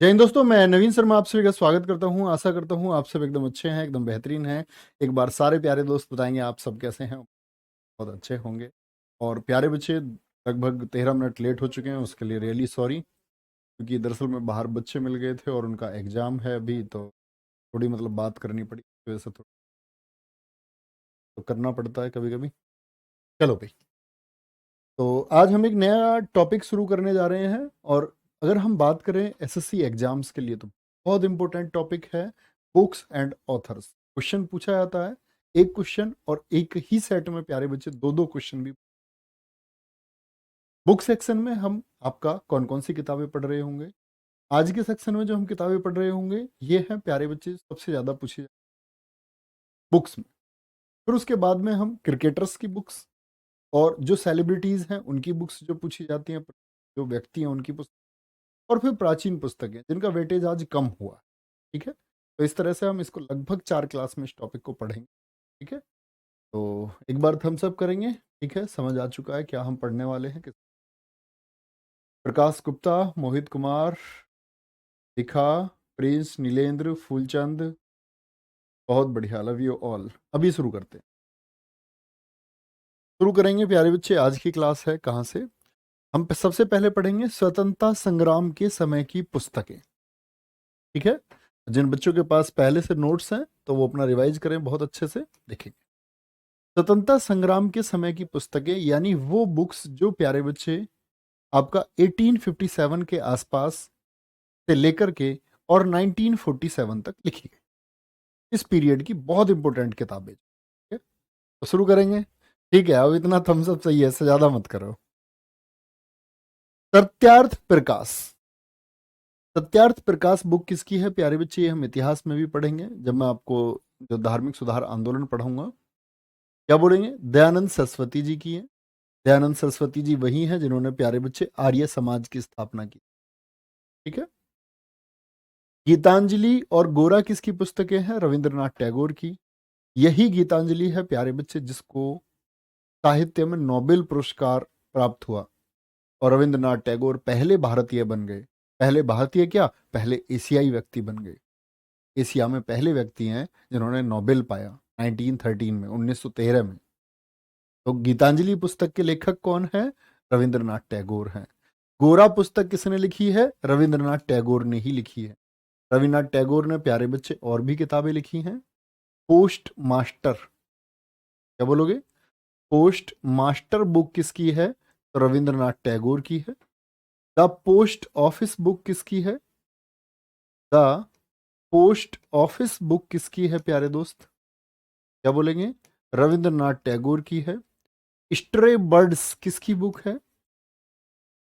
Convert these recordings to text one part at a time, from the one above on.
जय हिंद दोस्तों, मैं नवीन शर्मा आप सभी का स्वागत करता हूं। आशा करता हूं आप सब एकदम अच्छे हैं, एकदम बेहतरीन हैं। एक बार सारे प्यारे दोस्त बताएंगे आप सब कैसे हैं। बहुत अच्छे होंगे। और प्यारे बच्चे, लगभग 13 मिनट लेट हो चुके हैं, उसके लिए रियली सॉरी। क्योंकि दरअसल में बाहर बच्चे मिल गए थे और उनका एग्जाम है अभी, तो थोड़ी मतलब बात करनी पड़ी, इस वजह से थोड़ा तो करना पड़ता है कभी कभी। चलो भाई, तो आज हम एक नया टॉपिक शुरू करने जा रहे हैं। और अगर हम बात करें एसएससी एग्जाम्स के लिए, तो बहुत इंपॉर्टेंट टॉपिक है बुक्स एंड ऑथर्स। क्वेश्चन पूछा जाता है, एक क्वेश्चन और एक ही सेट में प्यारे बच्चे दो दो क्वेश्चन भी। बुक सेक्शन में हम आपका कौन कौन सी किताबें पढ़ रहे होंगे। आज के सेक्शन में जो हम किताबें पढ़ रहे होंगे, ये हैं प्यारे बच्चे सबसे ज़्यादा पूछी बुक्स में। फिर उसके बाद में हम क्रिकेटर्स की बुक्स और जो सेलिब्रिटीज़ हैं उनकी बुक्स जो पूछी जाती हैं, जो व्यक्ति हैं उनकी पुस्तक, और फिर प्राचीन पुस्तकें जिनका वेटेज आज कम हुआ। ठीक है, तो इस तरह से हम इसको लगभग 4 क्लास में इस टॉपिक को पढ़ेंगे। ठीक है, तो एक बार थम्स अप करेंगे। ठीक है, समझ आ चुका है क्या हम पढ़ने वाले हैं। प्रकाश गुप्ता, मोहित कुमार, दिखा, प्रिंस, नीलेंद्र, फूलचंद, बहुत बढ़िया, लव यू ऑल। अभी शुरू करते हैं। शुरू करेंगे प्यारे बच्चे, आज की क्लास है कहाँ से। हम सबसे पहले पढ़ेंगे स्वतंत्रता संग्राम के समय की पुस्तकें। ठीक है, जिन बच्चों के पास पहले से नोट्स हैं तो वो अपना रिवाइज करें, बहुत अच्छे से देखेंगे। स्वतंत्रता संग्राम के समय की पुस्तकें यानी वो बुक्स जो प्यारे बच्चे आपका 1857 के आसपास से लेकर के और 1947 तक लिखी गई, इस पीरियड की बहुत इंपॉर्टेंट किताबें। ठीक है, तो शुरू करेंगे। ठीक है, अब इतना थम्स अप सही है, इससे ज्यादा मत करो। सत्यार्थ प्रकाश। सत्यार्थ प्रकाश बुक किसकी है प्यारे बच्चे, ये हम इतिहास में भी पढ़ेंगे जब मैं आपको जो धार्मिक सुधार आंदोलन पढ़ाऊंगा। क्या बोलेंगे, दयानंद सरस्वती जी की है। दयानंद सरस्वती जी वही हैं जिन्होंने प्यारे बच्चे आर्य समाज की स्थापना की। ठीक है, गीतांजलि और गोरा किसकी पुस्तकें हैं, रविंद्रनाथ टैगोर की। यही गीतांजलि है प्यारे बच्चे जिसको साहित्य में नोबेल पुरस्कार प्राप्त हुआ, और रविंद्रनाथ टैगोर पहले भारतीय बन गए। पहले भारतीय क्या, पहले एशियाई व्यक्ति बन गए। एशिया में पहले व्यक्ति हैं जिन्होंने नोबेल पाया 1913 में, 1913 में। तो गीतांजलि पुस्तक के लेखक कौन है, रविंद्रनाथ टैगोर हैं। गोरा पुस्तक किसने लिखी है, रविंद्रनाथ टैगोर ने ही लिखी है। रविन्द्रनाथ टैगोर ने प्यारे बच्चे और भी किताबें लिखी हैं। पोस्ट मास्टर, क्या बोलोगे, पोस्ट मास्टर बुक किसकी है, तो रविंद्रनाथ टैगोर की है। द पोस्ट ऑफिस बुक किसकी है, द पोस्ट ऑफिस बुक किसकी है प्यारे दोस्त, क्या बोलेंगे, रविंद्रनाथ टैगोर की है। स्ट्रे बर्ड्स किसकी बुक है,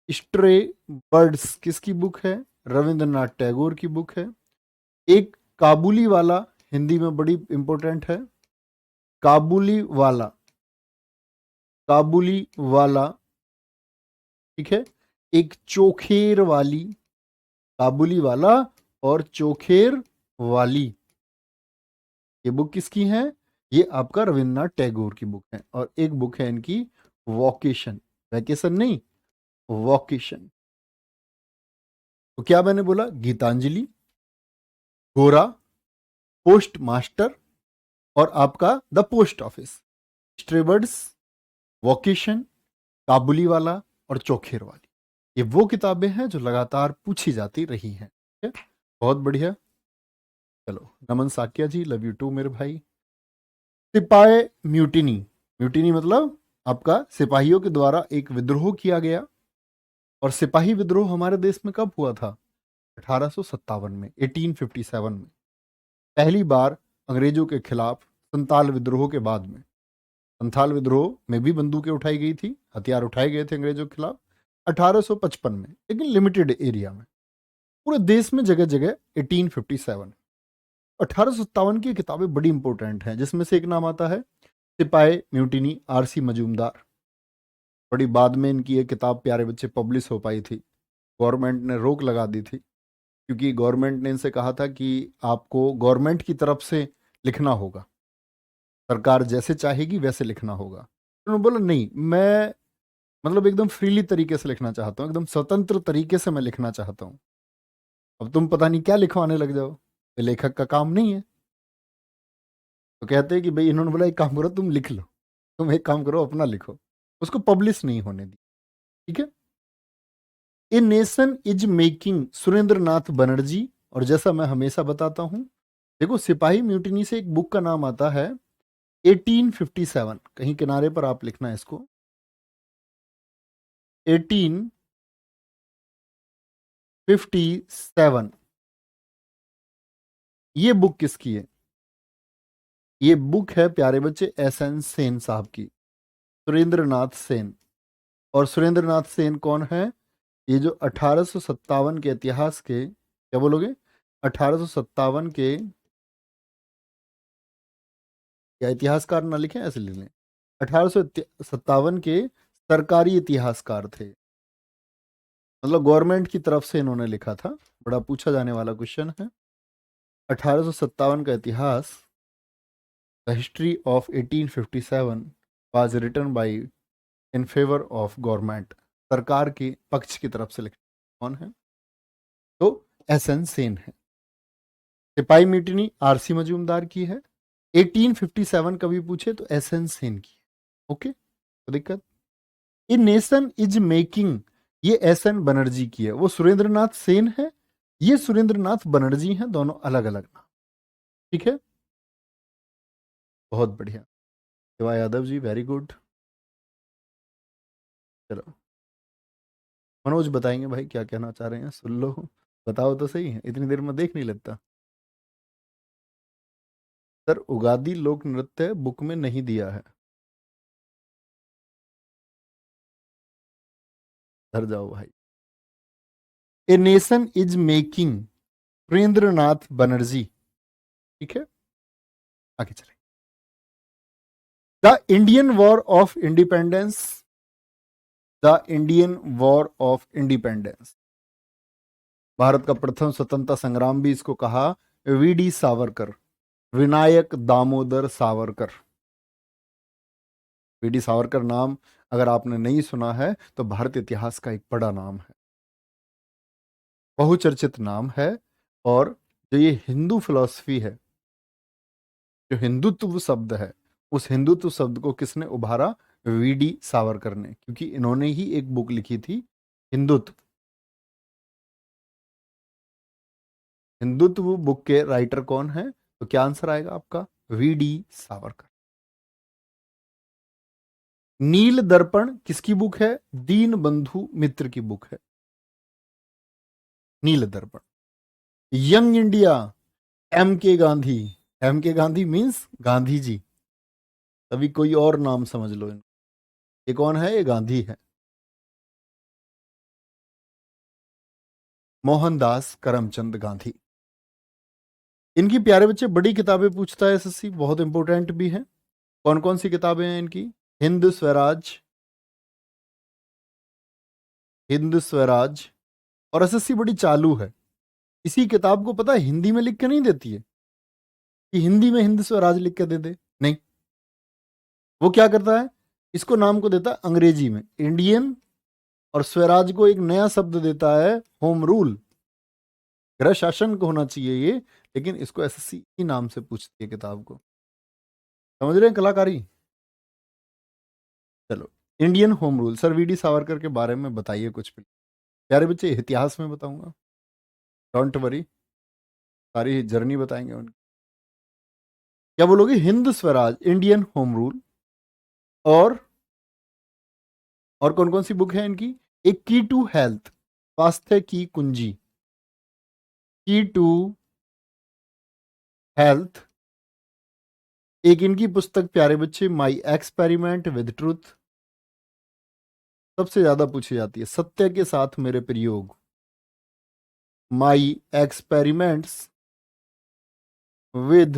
स्ट्रे बर्ड्स किसकी बुक है, रविंद्रनाथ टैगोर की बुक है। एक काबुली वाला, हिंदी में बड़ी इंपॉर्टेंट है, काबुली वाला, काबुली वाला। ठीक है, एक चोखेर वाली, काबुली वाला और चोखेर वाली, ये बुक किसकी है, ये आपका रविन्द्रनाथ टैगोर की बुक है। और एक बुक है इनकी वोकेशन, वैकेशन नहीं, वोकेशन। तो क्या मैंने बोला, गीतांजलि, गोरा, पोस्ट मास्टर और आपका द पोस्ट ऑफिस, स्ट्रेबर्ड्स, वोकेशन, काबुली वाला और चोखेर वाली, ये वो किताबें हैं जो लगातार पूछी जाती रही हैं। ठीक है? बहुत बढ़िया। चलो, नमन साकिया जी, लव यू टू मेरे भाई। सिपाही म्यूटिनी, म्यूटिनी मतलब आपका सिपाहियों के द्वारा एक विद्रोह किया गया। और सिपाही विद्रोह हमारे देश में कब हुआ था, 1857 में, 1857 में, पहली बार अंग्रेजों के खिलाफ। संताल विद्रोह के बाद में, संथाल विद्रोह में भी बंदूकें उठाई गई थी, हथियार उठाए गए थे अंग्रेजों के खिलाफ 1855 में, लेकिन लिमिटेड एरिया में। पूरे देश में जगह जगह 1857। 1857 की किताबें बड़ी इंपॉर्टेंट हैं, जिसमें से एक नाम आता है सिपाही म्यूटिनी, आरसी मजूमदार। बड़ी बाद में इनकी ये किताब प्यारे बच्चे पब्लिश हो पाई थी, गवर्नमेंट ने रोक लगा दी थी, क्योंकि गवर्नमेंट ने इनसे कहा था कि आपको गवर्नमेंट की तरफ से लिखना होगा, सरकार जैसे चाहेगी वैसे लिखना होगा। तो उन्होंने बोला नहीं, मैं मतलब एकदम फ्रीली तरीके से लिखना चाहता हूँ, एकदम स्वतंत्र तरीके से मैं लिखना चाहता हूँ। अब तुम पता नहीं क्या लिखवाने लग जाओ, तो लेखक का काम नहीं है। तो कहते हैं कि भाई इन्होंने बोला एक काम करो, तुम लिख लो, तुम एक काम करो अपना लिखो, उसको पब्लिश नहीं होने दी। ठीक है। A nation is making Surendra Nath Banerjee. और जैसा मैं हमेशा बताता हूं, देखो सिपाही म्यूटिनी से एक बुक का नाम आता है 1857, कहीं किनारे पर आप लिखना है इसको, 1857। ये बुक किसकी है? ये बुक है प्यारे बच्चे एस एन सेन साहब की, सुरेंद्र नाथ सेन। और सुरेंद्र नाथ सेन कौन है? ये जो 1857 के इतिहास के, क्या बोलोगे, 1857 के, या इतिहासकार ना लिखें ऐसे लिख लें, 1857 के सरकारी इतिहासकार थे, मतलब गवर्नमेंट की तरफ से इन्होंने लिखा था। बड़ा पूछा जाने वाला क्वेश्चन है। 1857 का इतिहास, the history of 1857 was written by in favour of government, सरकार के पक्ष की तरफ से लिखा। कौन है? तो एस एन सेन है। सिपाही म्यूटिनी आरसी मजूमदार की है। 1857 कभी पूछे तो एस एन सेन की है। ओके, तो दिक्कत। ए नेशन इज मेकिंग, ये एस एन बनर्जी की है, वो सुरेंद्र नाथ सेन है, ये सुरेंद्र नाथ बनर्जी हैं, दोनों अलग अलग नाम। ठीक है, बहुत बढ़िया। Shiva Yadav ji very good. चलो मनोज बताएंगे भाई क्या कहना चाह रहे हैं, सुन लो, बताओ तो सही है, इतनी देर में देख नहीं लगता। सर उगादी लोक नृत्य बुक में नहीं दिया है। डर जाओ भाई। A nation is making, Surendra Nath Banerjee. ठीक है, आगे चले। The Indian war of independence, the Indian war of independence, Bharat का प्रथम स्वतंत्रता संग्राम भी इसको कहा, वीडी सावरकर, विनायक दामोदर सावरकर। वीडी सावरकर नाम अगर आपने नहीं सुना है तो भारतीय इतिहास का एक बड़ा नाम है, बहुचर्चित नाम है। और जो ये हिंदू फिलॉसफी है, जो हिंदुत्व शब्द है, उस हिंदुत्व शब्द को किसने उभारा? वीडी सावरकर ने, क्योंकि इन्होंने ही एक बुक लिखी थी हिंदुत्व। हिंदुत्व बुक के राइटर कौन है? तो क्या आंसर आएगा आपका? वीडी सावरकर। नील दर्पण किसकी बुक है? दीन बंधु मित्र की बुक है नील दर्पण। यंग इंडिया, एम के गांधी, एम के गांधी मीन्स गांधी जी, तभी कोई और नाम समझ लो इनको। ये कौन है? ये गांधी है, मोहनदास करमचंद गांधी। इनकी प्यारे बच्चे बड़ी किताबें पूछता है एसएससी, बहुत इंपॉर्टेंट भी है। कौन कौन सी किताबें हैं इनकी? हिंद स्वराज, हिंद स्वराज। और एसएससी बड़ी चालू है, इसी किताब को पता है हिंदी में लिख के नहीं देती है कि हिंदी में हिंद स्वराज लिख के दे दे, नहीं। वो क्या करता है, इसको नाम को देता है अंग्रेजी में इंडियन, और स्वराज को एक नया शब्द देता है होम रूल, गृह शासन को होना चाहिए ये, लेकिन इसको एसएससी ही नाम से पूछती है किताब को। समझ रहे हैं कलाकारी? चलो, Indian home rule, sir VD Savarkar के बारे में बताइए कुछ भी। प्यारे बच्चे इतिहास में बताऊंगा, डोंट वरी, सारी जर्नी बताएंगे उनकी। क्या बोलोगे? Hind Swaraj, Indian home rule, और कौन कौन सी बुक है इनकी? एक की टू हेल्थ, स्वास्थ्य की कुंजी, की टू हेल्थ। एक इनकी पुस्तक प्यारे बच्चे माई एक्सपेरिमेंट विद ट्रूथ, सबसे ज्यादा पूछी जाती है, सत्य के साथ मेरे प्रयोग, माई एक्सपेरिमेंट्स विद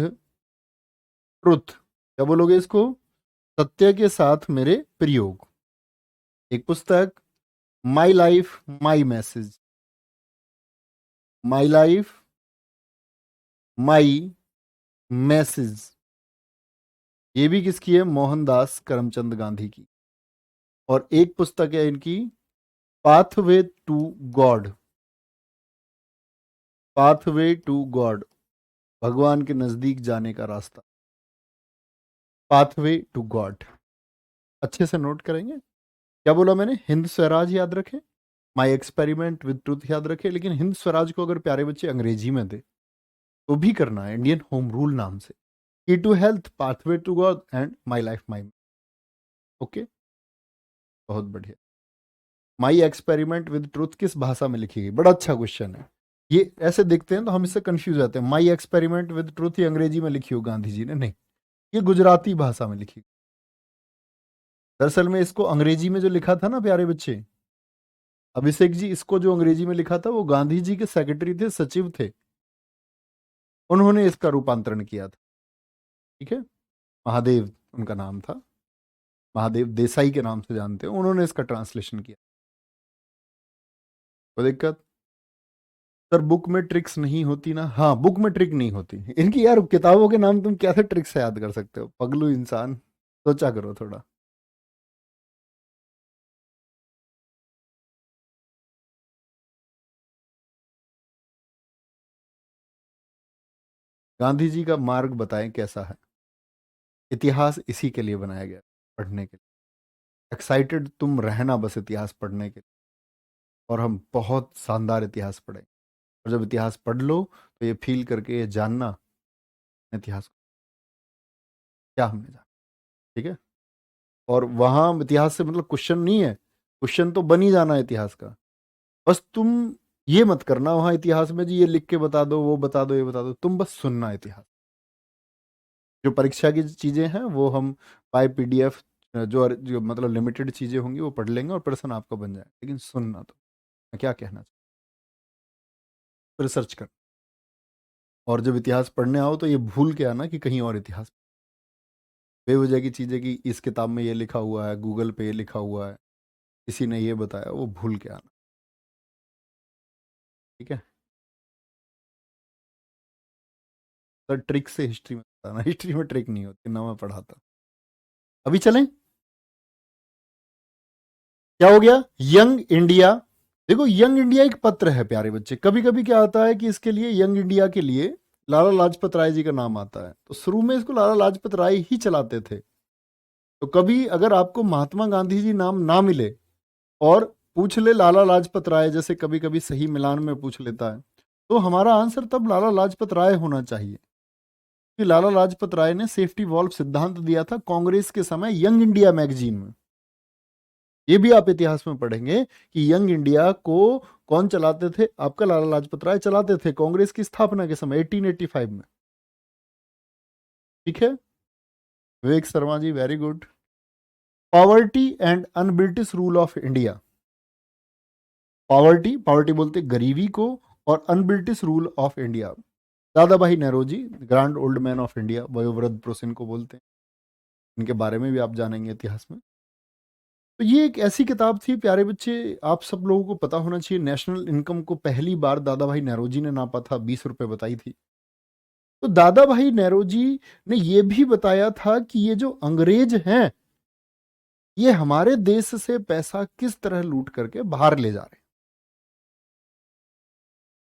ट्रुथ। क्या बोलोगे इसको? सत्य के साथ मेरे प्रयोग। एक पुस्तक माई life my message, my life my message, ये भी किसकी है? मोहनदास करमचंद गांधी की। और एक पुस्तक है इनकी pathway to God, pathway to God, भगवान के नजदीक जाने का रास्ता। पाथवे टू गॉड, अच्छे से नोट करेंगे। क्या बोला मैंने? हिंद स्वराज याद रखें, माई एक्सपेरिमेंट विद ट्रूथ याद रखें, लेकिन हिंद स्वराज को अगर प्यारे बच्चे अंग्रेजी में दे तो भी करना है इंडियन होम रूल नाम से। Key to health, pathway to God and my life my. Okay, बहुत बढ़िया। माई एक्सपेरिमेंट विद ट्रूथ किस भाषा में लिखी गई? बड़ा अच्छा क्वेश्चन है ये। ऐसे देखते हैं तो हम इससे कंफ्यूज जाते हैं। माई एक्सपेरिमेंट विद ट्रूथ ये अंग्रेजी में लिखी हो गांधी जी ने? नहीं, ये गुजराती भाषा में लिखी। दरअसल में इसको अंग्रेजी में जो लिखा था ना प्यारे बच्चे, अभिषेक जी, इसको जो अंग्रेजी में लिखा था वो गांधी जी के सेक्रेटरी थे, सचिव थे, उन्होंने इसका रूपांतरण किया था। ठीक है, महादेव उनका नाम था, महादेव देसाई के नाम से जानते हो, उन्होंने इसका ट्रांसलेशन किया। कोई दिक्कत? सर बुक में ट्रिक्स नहीं होती ना? हाँ, बुक में ट्रिक नहीं होती इनकी। यार किताबों के नाम तुम कैसे ट्रिक से याद कर सकते हो? पगलू इंसान, सोचा करो थोड़ा। गांधी जी का मार्ग बताएं कैसा है? इतिहास इसी के लिए बनाया गया, पढ़ने के लिए। एक्साइटेड तुम रहना बस इतिहास पढ़ने के लिए, और हम बहुत शानदार इतिहास पढ़ें। और जब इतिहास पढ़ लो तो ये फील करके ये जानना इतिहास को क्या हमने जाना। ठीक है, और वहां इतिहास से मतलब क्वेश्चन नहीं है, क्वेश्चन तो बन ही जाना है इतिहास का। बस तुम ये मत करना वहां इतिहास में जी ये लिख के बता दो, वो बता दो, ये बता दो, तुम बस सुनना इतिहास। जो परीक्षा की चीजें हैं वो हम बाय पीडीएफ, जो मतलब लिमिटेड चीजें होंगी वो पढ़ लेंगे और प्रश्न आपका बन जाए, लेकिन सुनना तो मैं क्या कहना चाहूँ, रिसर्च कर। और जब इतिहास पढ़ने आओ तो ये भूल के आना कि कहीं और इतिहास, बेवजह की चीजें कि इस किताब में ये लिखा हुआ है, गूगल पे ये लिखा हुआ है, किसी ने ये बताया, वो भूल के आना। ठीक है सर, ट्रिक से हिस्ट्री में बताना, हिस्ट्री में ट्रिक नहीं होती ना, मैं पढ़ाता। अभी चलें, क्या हो गया? Young India. देखो यंग इंडिया एक पत्र है प्यारे बच्चे। कभी कभी क्या होता है कि इसके लिए, यंग इंडिया के लिए लाला लाजपत राय जी का नाम आता है, तो शुरू में इसको लाला लाजपत राय ही चलाते थे। तो कभी अगर आपको महात्मा गांधी जी नाम ना मिले और पूछ ले लाला लाजपत राय, जैसे कभी कभी सही मिलान में पूछ लेता है, तो हमारा आंसर तब लाला लाजपत राय होना चाहिए। कि लाला लाजपत राय ने सेफ्टी वॉल्व सिद्धांत दिया था कांग्रेस के समय यंग इंडिया मैगजीन में। ये भी आप इतिहास में पढ़ेंगे कि यंग इंडिया को कौन चलाते थे? आपका लाला लाजपत राय चलाते थे कांग्रेस की स्थापना के समय 1885 में। ठीक है, Vivek Sharma ji, very good. Poverty and unBritish rule of India. Poverty, poverty बोलते गरीबी को, और un-British rule of India, Dadabhai Naoroji, grand old man of India, वयोवृद्ध पुरुष इनको बोलते हैं। इनके बारे में भी आप जानेंगे इतिहास में। तो ये एक ऐसी किताब थी प्यारे बच्चे, आप सब लोगों को पता होना चाहिए। नेशनल इनकम को पहली बार दादा भाई नेहरूजी ने नापा था, 20 रुपए बताई थी। तो दादा भाई नेहरूजी ने यह भी बताया था कि ये जो अंग्रेज हैं, ये हमारे देश से पैसा किस तरह लूट करके बाहर ले जा रहे हैं।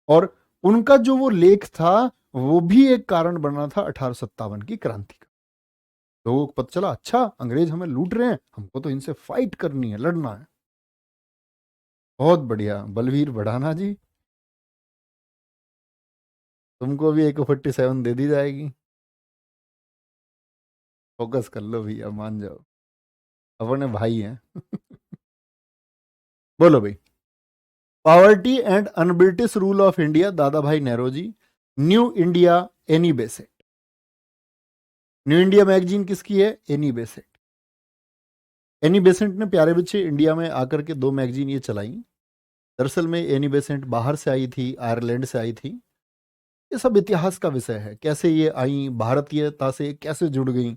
और उनका जो वो लेख था, वो भी एक कारण बना था 1857 की क्रांति का। लोगों को पता चला, अच्छा अंग्रेज हमें लूट रहे हैं, हमको तो इनसे फाइट करनी है, लड़ना है। बहुत बढ़िया बलवीर बढ़ाना जी, तुमको भी AK-47 दे दी जाएगी। फोकस कर लो भैया, मान जाओ, अपने भाई हैं बोलो भाई। Poverty and unBritish rule of India, Dadabhai Naoroji. New India, Annie Besant. New India magazine किसकी है? Annie Besant. एनी बेसेंट ने प्यारे बच्चे इंडिया में आकर के 2 मैगजीन ये चलाई। दरअसल में एनी बेसेंट बाहर से आई थी, आयरलैंड से आई थी। ये सब इतिहास का विषय है, कैसे ये आई, भारतीयता से कैसे जुड़ गई।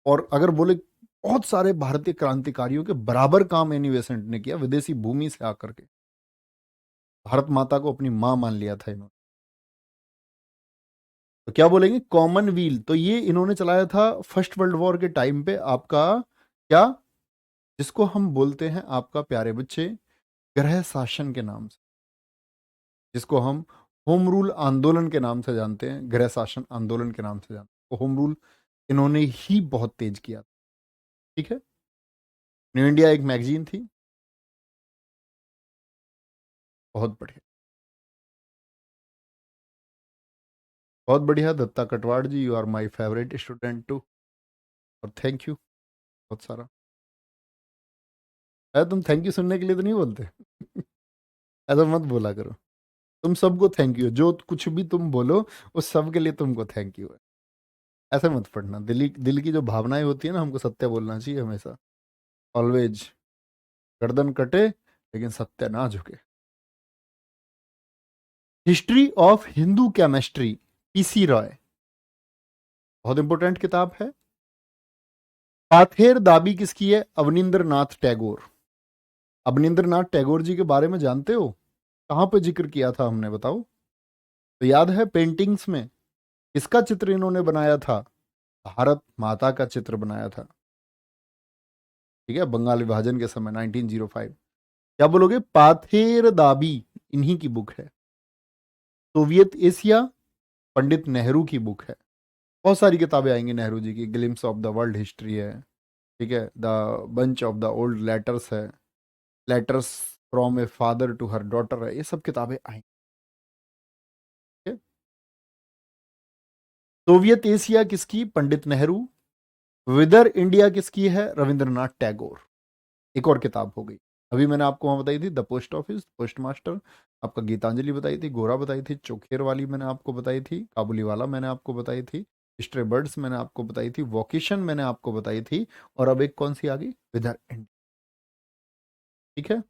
और अगर बोले, बहुत सारे भारतीय क्रांतिकारियों के बराबर काम एनी बेसेंट ने किया, विदेशी भूमि से आकर के भारत माता को अपनी मां मान लिया था इन्होंने। तो क्या बोलेंगे? कॉमनवेल्थ, तो ये इन्होंने चलाया था फर्स्ट वर्ल्ड वॉर के टाइम पे। आपका क्या, जिसको हम बोलते हैं आपका प्यारे बच्चे, ग्रह शासन के नाम से, जिसको हम होम रूल आंदोलन के नाम से जानते हैं, गृह शासन आंदोलन के नाम से जानते हैं। तो होम रूल इन्होंने ही बहुत तेज किया था। ठीक है। न्यू इंडिया एक मैगजीन थी। बहुत बढ़िया, बहुत बढ़िया Datta Katwad ji, you are my favourite student too. और थैंक यू बहुत सारा। अरे तुम थैंक यू सुनने के लिए तो नहीं बोलते। ऐसा मत बोला करो। तुम सबको थैंक यू, जो कुछ भी तुम बोलो उस सब के लिए तुमको थैंक यू है। ऐसे मत पढ़ना। दिल की जो भावनाएं होती है ना, हमको सत्य बोलना चाहिए हमेशा। ऑलवेज। गर्दन कटे लेकिन सत्य ना झुके। History of Hindu chemistry, PC Roy, बहुत इंपॉर्टेंट किताब है। पाथेर दाबी किसकी है? अवनिंद्र नाथ टैगोर। अवनिंद्र नाथ टैगोर जी के बारे में जानते हो? कहां पे जिक्र किया था हमने, बताओ। तो याद है पेंटिंग्स में किसका चित्र इन्होंने बनाया था? भारत माता का चित्र बनाया था। ठीक है, बंगाल विभाजन के समय 1905। क्या बोलोगे? पाथेर दाबी इन्हीं की बुक है। सोवियत एशिया, पंडित नेहरू की बुक है। बहुत सारी किताबें आएंगी नेहरू जी की। Glimpses of the world history है। ठीक है, the bunch of the old letters है। Letters from a father to her daughter है। ये सब किताबें आएंगी। ठीक है? सोवियत एशिया किसकी? पंडित नेहरू। विदर इंडिया किसकी है? रविंद्रनाथ टैगोर। एक और किताब हो गई। अभी मैंने आपको वहां बताई थी the post office, post master. आपका गीतांजलि बताई थी, गोरा बताई थी, चोखेर वाली मैंने आपको बताई थी, काबुली वाला मैंने आपको बताई थी, स्ट्रे बर्ड्स मैंने आपको बताई थी, वोकेशन मैंने आपको बताई थी। और अब एक कौन सी आ गई? विदर इंडिया। ठीक है,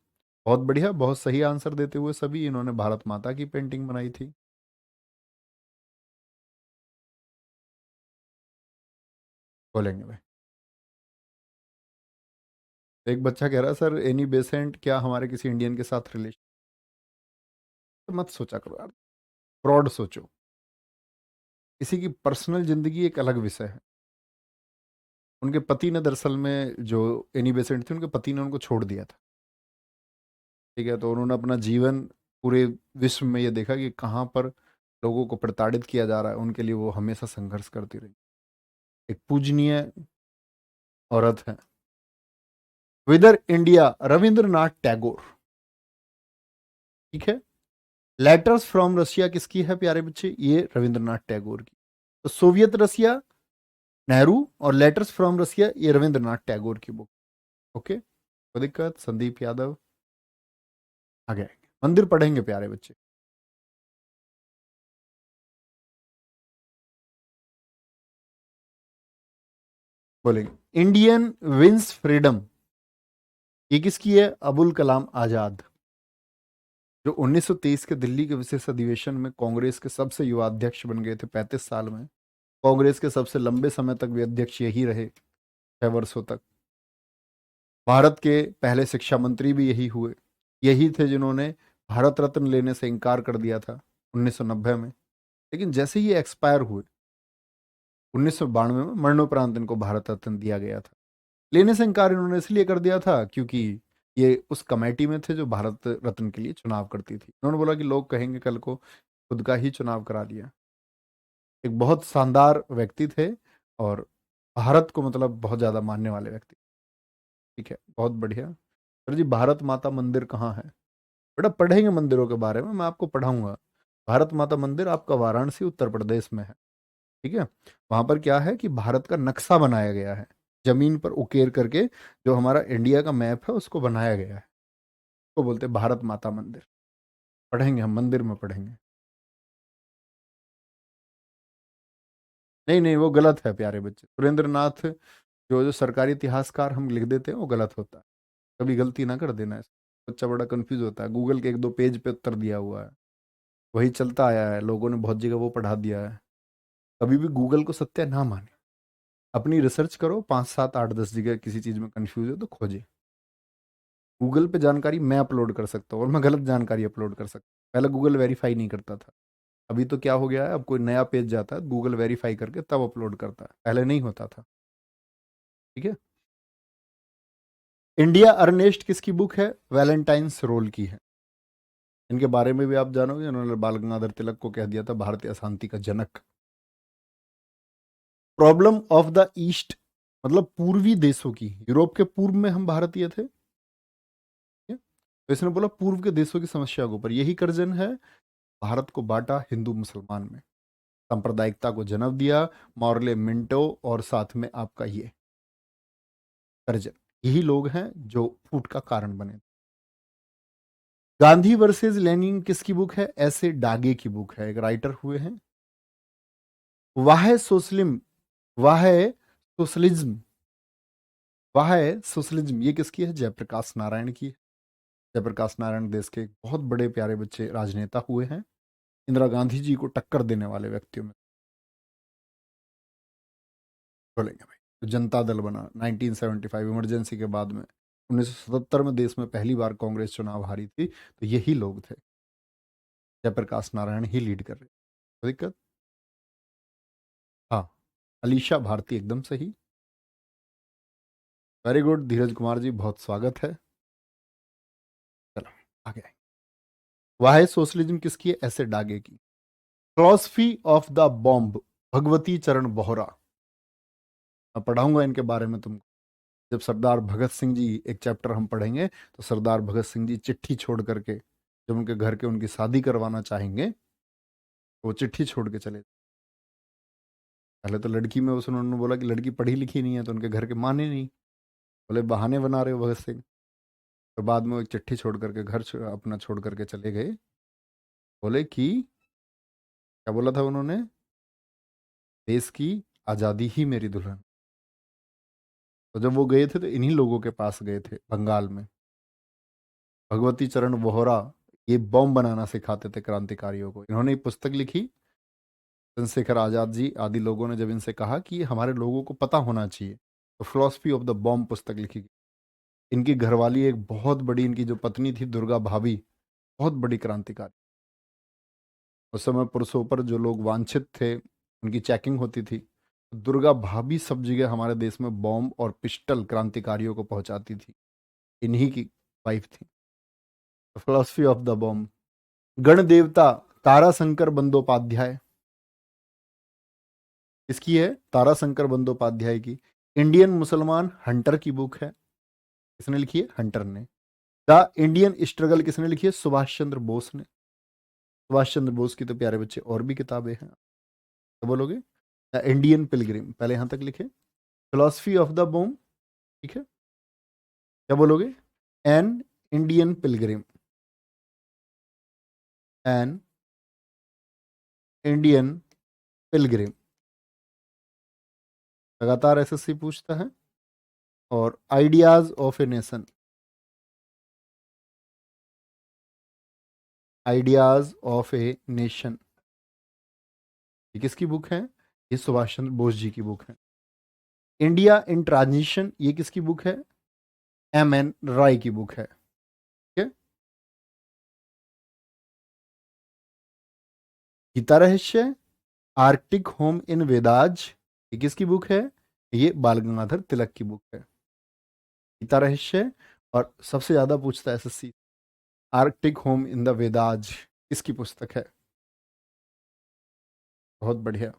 बहुत बढ़िया, बहुत सही आंसर देते हुए सभी। इन्होंने भारत माता की पेंटिंग बनाई थी। बोलेंगे भाई। एक बच्चा कह रहा है सर एनी बेसेंट क्या हमारे किसी इंडियन के साथ रिलेशन? तो मत सोचा करो यार, फ्रॉड सोचो। किसी की पर्सनल जिंदगी एक अलग विषय है। उनके पति ने दरअसल में, जो एनी बेसेंट थे, उनके पति ने उनको छोड़ दिया था। ठीक है, तो उन्होंने अपना जीवन पूरे विश्व में ये देखा कि कहाँ पर लोगों को प्रताड़ित किया जा रहा है। उनके लिए वो हमेशा संघर्ष करती रही। एक पूजनीय औरत है। विदर इंडिया, रविंद्रनाथ टैगोर। ठीक है। लेटर्स फ्रॉम रशिया किसकी है प्यारे बच्चे? ये रविंद्रनाथ टैगोर की। तो सोवियत रशिया नेहरू, और लेटर्स फ्रॉम रशिया ये रविंद्रनाथ टैगोर की बुक। ओके, कोई दिक्कत? संदीप यादव आगे आएंगे। मंदिर पढ़ेंगे प्यारे बच्चे। बोलेंगे इंडियन विंस फ्रीडम, ये किसकी है? अबुल कलाम आजाद, जो 1923 के दिल्ली के विशेष अधिवेशन में कांग्रेस के सबसे युवा अध्यक्ष बन गए थे 35 साल में। कांग्रेस के सबसे लंबे समय तक वे अध्यक्ष यही रहे, 6 वर्षों तक। भारत के पहले शिक्षा मंत्री भी यही हुए। यही थे जिन्होंने भारत रत्न लेने से इनकार कर दिया था 1990 में। लेकिन जैसे ही एक्सपायर हुए 1992 में, मरणोपरांत इनको भारत रत्न दिया गया था। लेने से इनकार इन्होंने इसलिए कर दिया था क्योंकि ये उस कमेटी में थे जो भारत रत्न के लिए चुनाव करती थी। उन्होंने बोला कि लोग कहेंगे कल को खुद का ही चुनाव करा लिया। एक बहुत शानदार व्यक्ति थे, और भारत को मतलब बहुत ज्यादा मानने वाले व्यक्ति। ठीक है, बहुत बढ़िया। सर जी, भारत माता मंदिर कहाँ है? बेटा पढ़ेंगे मंदिरों के बारे में, मैं आपको पढ़ाऊंगा। भारत माता मंदिर आपका वाराणसी उत्तर प्रदेश में है। ठीक है, वहां पर क्या है कि भारत का नक्शा बनाया गया है, जमीन पर उकेर करके। जो हमारा इंडिया का मैप है उसको बनाया गया है। उसको बोलते हैं भारत माता मंदिर। पढ़ेंगे हम, मंदिर में पढ़ेंगे। नहीं नहीं, वो गलत है प्यारे बच्चे। सुरेंद्र नाथ, जो जो सरकारी इतिहासकार हम लिख देते हैं वो गलत होता है। कभी गलती ना कर देना ऐसे। बच्चा बड़ा कंफ्यूज होता है। गूगल के 1-2 पेज पे उत्तर दिया हुआ है, वही चलता आया है, लोगों ने बहुत जगह वो पढ़ा दिया है। कभी भी गूगल को सत्य ना माने। अपनी रिसर्च करो, 5, 7, 8, 10 जगह किसी चीज में कंफ्यूज हो तो खोजे। गूगल पे जानकारी मैं अपलोड कर सकता हूँ, और मैं गलत जानकारी अपलोड कर सकता हूँ। पहले गूगल वेरीफाई नहीं करता था। अभी तो क्या हो गया है, अब कोई नया पेज जाता है गूगल वेरीफाई करके तब अपलोड करता है, पहले नहीं होता था। ठीक है। इंडिया अर्नेस्ट किसकी बुक है? वैलेंटाइन्स रोल की है। इनके बारे में भी आप जानोगे, उन्होंने बाल गंगाधर तिलक को कह दिया था भारतीय अशांति का जनक। प्रॉब्लम ऑफ द ईस्ट मतलब पूर्वी देशों की, यूरोप के पूर्व में हम भारतीय थे, तो इसने बोला पूर्व के देशों की समस्या के ऊपर। यही कर्जन है, भारत को बांटा हिंदू मुसलमान में, सांप्रदायिकता को जन्म दिया, मॉर्ले मिंटो और साथ में आपका ये कर्जन, यही लोग हैं जो फूट का कारण बने। गांधी वर्सेस लेनिन किसकी बुक है? ऐसे डागे की बुक है, एक राइटर हुए हैं। वाह सोशलिम, वाह सोशलिज्म, वाह सोशलिज्म ये किसकी है? जयप्रकाश नारायण की है। जयप्रकाश नारायण देश के एक बहुत बड़े प्यारे बच्चे राजनेता हुए हैं, इंदिरा गांधी जी को टक्कर देने वाले व्यक्तियों में बोलेंगे भाई। तो जनता दल बना 1975 इमरजेंसी के बाद में, 1977 में देश में पहली बार कांग्रेस चुनाव हारी थी, तो यही लोग थे, जयप्रकाश नारायण ही लीड कर रहे। कोई दिक्कत? हाँ, अलीशा भारती एकदम सही, वेरी गुड धीरज कुमार जी, बहुत स्वागत है। चलो आगे। वाह सोशलिज्म किसकी है? ऐसे डागे की। Philosophy of the bomb, Bhagwati चरण बोहरा, मैं पढ़ाऊंगा इनके बारे में तुमको। जब सरदार भगत सिंह जी, एक चैप्टर हम पढ़ेंगे, तो सरदार भगत सिंह जी चिट्ठी छोड़ करके जब उनके घर के उनकी शादी करवाना चाहेंगे, तो वो चिट्ठी छोड़ के चले। पहले तो लड़की में उस उन्होंने बोला कि लड़की पढ़ी लिखी नहीं है, तो उनके घर के माने नहीं, बोले बहाने बना रहे हो भगत सिंह। तो बाद में वो एक चिट्ठी छोड़ करके घर अपना छोड़ करके चले गए, बोले कि क्या बोला था उन्होंने? देश की आज़ादी ही मेरी दुल्हन। तो जब वो गए थे तो इन्हीं लोगों के पास गए थे बंगाल में। भगवती चरण वोहरा ये बॉम्ब बनाना सिखाते थे क्रांतिकारियों को। इन्होंने एक पुस्तक लिखी, चंद्रशेखर आजाद जी आदि लोगों ने जब इनसे कहा कि ये हमारे लोगों को पता होना चाहिए, तो फिलॉसफी ऑफ द बॉम्ब पुस्तक लिखी गई। इनकी घरवाली एक बहुत बड़ी, इनकी जो पत्नी थी दुर्गा भाभी, बहुत बड़ी क्रांतिकारी। उस समय पुरुषों पर जो लोग वांछित थे उनकी चेकिंग होती थी, दुर्गा भाभी सब जगह हमारे देश में बॉम्ब और पिस्टल क्रांतिकारियों को पहुंचाती थी, इन्हीं की वाइफ थी। Philosophy of the bomb. गण देवता ताराशंकर बंदोपाध्याय, इसकी है ताराशंकर बंदोपाध्याय की। इंडियन मुसलमान हंटर की बुक है, किसने लिखी है? हंटर ने। द इंडियन स्ट्रगल किसने लिखी है? सुभाष चंद्र बोस ने। सुभाष चंद्र बोस की तो प्यारे बच्चे और भी किताबें हैं, तो बोलोगे द इंडियन पिलग्रिम, पहले यहां तक लिखे। फिलॉसफी ऑफ द बॉम्ब, ठीक है, क्या बोलोगे? An Indian Pilgrim, an Indian Pilgrim. लगातार एसएससी पूछता है। और ideas of a nation, ideas of a nation, ये किसकी बुक है? ये सुभाष चंद्र बोस जी की बुक है। इंडिया इन ट्रांजिशन, ये किसकी बुक है? एम एन राय की बुक है, ठीक है। Gita Rahasya, Arctic home in Vedas, ये किसकी बुक है? ये बाल गंगाधर तिलक की बुक है, गीता रहस्य। और सबसे ज्यादा पूछता है SSC, Arctic home in the Vedas किसकी पुस्तक है? बहुत बढ़िया,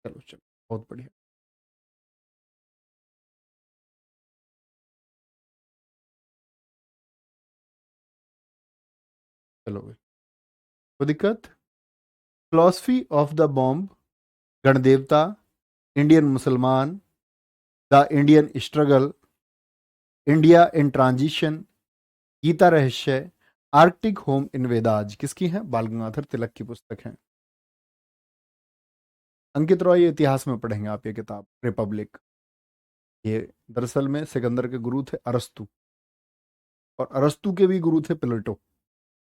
चलो चलो, बहुत बढ़िया। चलो भाई, कोई दिक्कत? Philosophy of the bomb, Ganadevta, Indian Musalman, the Indian struggle, India in transition, Gita Rahasya, Arctic home in Vedas किसकी है? बाल गंगाधर तिलक की पुस्तक है। अंकित रॉय इतिहास में पढ़ेंगे आप ये किताब, रिपब्लिक। ये दरअसल में सिकंदर के गुरु थे अरस्तु, और अरस्तु के भी गुरु थे प्लेटो।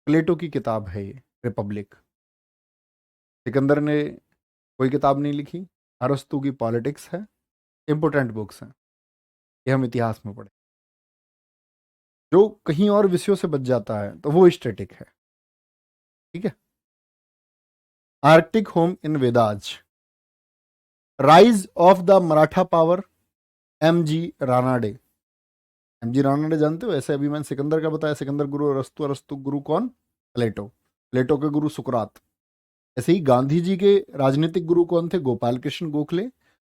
प्लेटो की किताब है ये रिपब्लिक। सिकंदर ने कोई किताब नहीं लिखी, अरस्तु की पॉलिटिक्स है, इंपोर्टेंट बुक्स हैं, ये हम इतिहास में पढ़े। जो कहीं और विषयों से बच जाता है तो वो स्टैटिक है, ठीक है। Arctic home in Vedas, rise of the Maratha power, M G Ranade, MG Ranade जानते हो? ऐसे अभी मैंने सिकंदर का बताया, सिकंदर गुरु अरस्तु, अरस्तु गुरु कौन? प्लेटो, प्लेटो के गुरु सुकरात। ऐसे ही गांधी जी के राजनीतिक गुरु कौन थे? गोपाल कृष्ण गोखले।